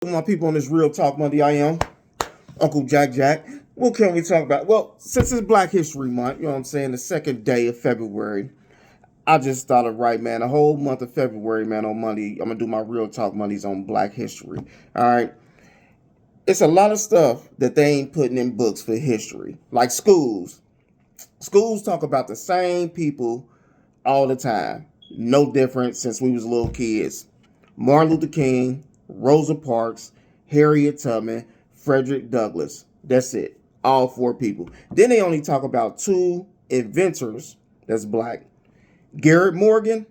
My people on this Real Talk Monday, I am Uncle Jack Jack. What can we talk about? Well, since it's Black History Month, you know what I'm saying, the second day of February, I just thought of right, man, the whole month of February, man, on Monday, I'm going to do my Real Talk Mondays on Black History. All right. It's a lot of stuff that they ain't putting in books for history. Like schools. Schools talk about the same people all the time. No different since we was little kids. Martin Luther King, Rosa Parks, Harriet Tubman, Frederick Douglass. That's it. All four people. Then they only talk about two inventors that's black. Garrett Morgan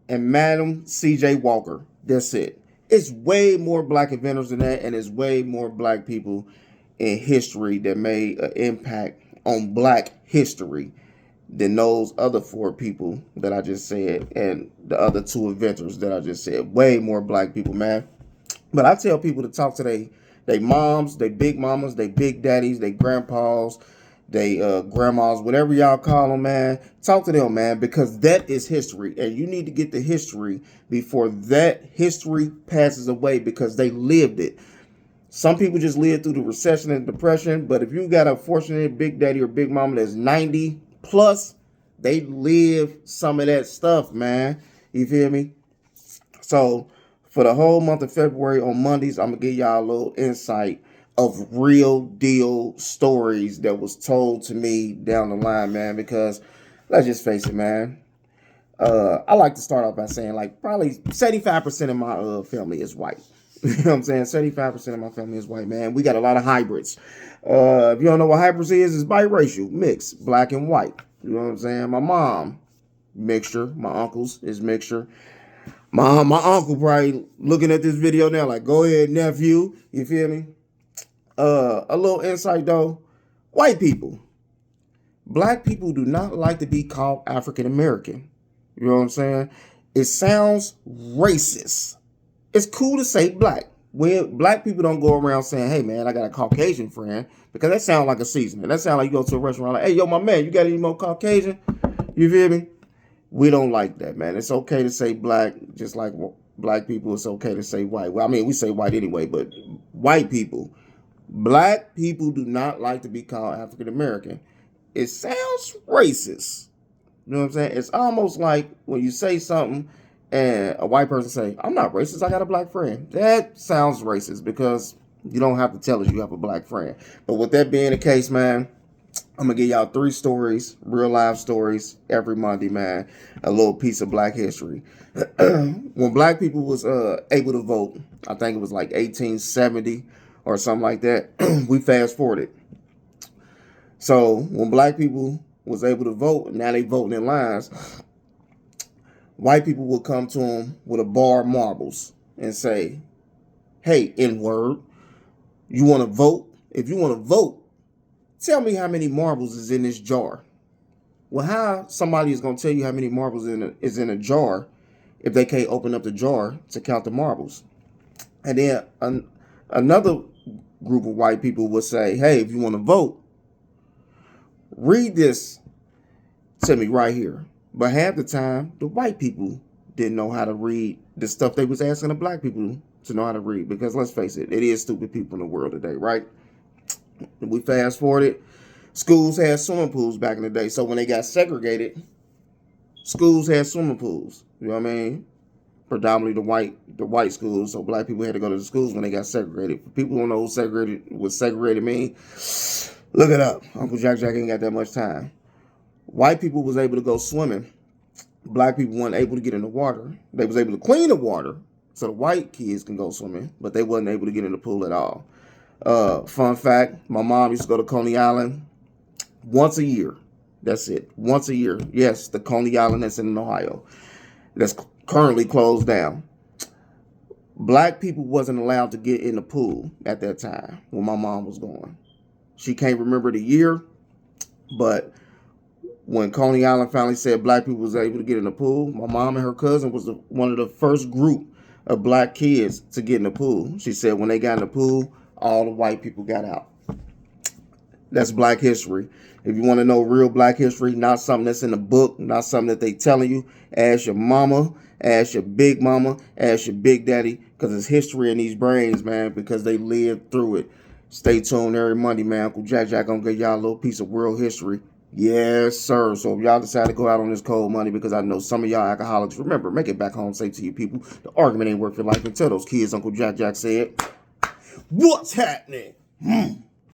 and Madam C.J. Walker. That's it. It's way more black inventors than that, and it's way more black people in history that made an impact on black history than those other four people that I just said and the other two inventors that I just said. Way more black people, man. But I tell people to talk to they moms, they big mamas, they big daddies, they grandpas, they grandmas, whatever y'all call them, man. Talk to them, man, because that is history. And you need to get the history before that history passes away because they lived it. Some people just live through the recession and depression, but if you got a fortunate big daddy or big mama that's 90 plus, they live some of that stuff, man. You feel me? So for the whole month of February on Mondays, I'm gonna give y'all a little insight of real deal stories that was told to me down the line, man. Because let's just face it, man. I like to start off by saying like probably 75% of my family is white. You know what I'm saying? 75% of my family is white, man. We got a lot of hybrids. If you don't know what hybrids is, it's biracial, mixed, black and white. You know what I'm saying? My mom, mixture. My uncles is mixture. My uncle probably looking at this video now like, go ahead, nephew. You feel me? A little insight though. White people. Black people do not like to be called African American. You know what I'm saying? It sounds racist. It's cool to say black. Black people don't go around saying, hey man, I got a Caucasian friend, because that sounds like a seasoning. That sounds like you go to a restaurant like, hey yo, my man, you got any more Caucasian? You feel me? We don't like that, man. It's okay to say black, just like black people, it's okay to say white. Well, I mean, we say white anyway, but white people, black people do not like to be called African American. It sounds racist. You know what I'm saying? It's almost like when you say something and a white person say, I'm not racist, I got a black friend. That sounds racist because you don't have to tell us you have a black friend. But with that being the case, man, I'm going to give y'all 3 stories, real life stories, every Monday, man. A little piece of black history. When black people was able to vote, I think it was like 1870 or something like that, we fast forwarded. So when black people was able to vote, now they voting in lines, white people would come to them with a bar of marbles and say, hey, N-word, you want to vote? If you want to vote, tell me how many marbles is in this jar. Well, how somebody is going to tell you how many marbles is in a jar if they can't open up the jar to count the marbles? And then another group of white people would say, hey, if you want to vote, read this to me right here. But half the time, the white people didn't know how to read the stuff they was asking the black people to know how to read. Because let's face it, it is stupid people in the world today, right? We fast forwarded. Schools had swimming pools back in the day. So when they got segregated, schools had swimming pools. You know what I mean? Predominantly the white schools. So black people had to go to the schools when they got segregated. For people who don't know what segregated mean, look it up. Uncle Jack Jack ain't got that much time. White people was able to go swimming. Black people weren't able to get in the water. They was able to clean the water so the white kids can go swimming, but they wasn't able to get in the pool at all. Fun fact, my mom used to go to Coney Island once a year. That's it. Once a year. Yes, the Coney Island that's in Ohio. That's currently closed down. Black people wasn't allowed to get in the pool at that time when my mom was going. She can't remember the year, but when Coney Island finally said black people was able to get in the pool, my mom and her cousin was one of the first group of black kids to get in the pool. She said when they got in the pool, all the white people got out. That's black history. If you want to know real black history, not something that's in a book, not something that they telling you, ask your mama, ask your big mama, ask your big daddy, because it's history in these brains, man, because they lived through it. Stay tuned every Monday, man. Uncle Jack Jack gonna give y'all a little piece of world history. Yes, sir. So if y'all decide to go out on this cold money, because I know some of y'all alcoholics, remember, make it back home safe to you people. The argument ain't worth your life. And tell those kids Uncle Jack Jack said, what's happening?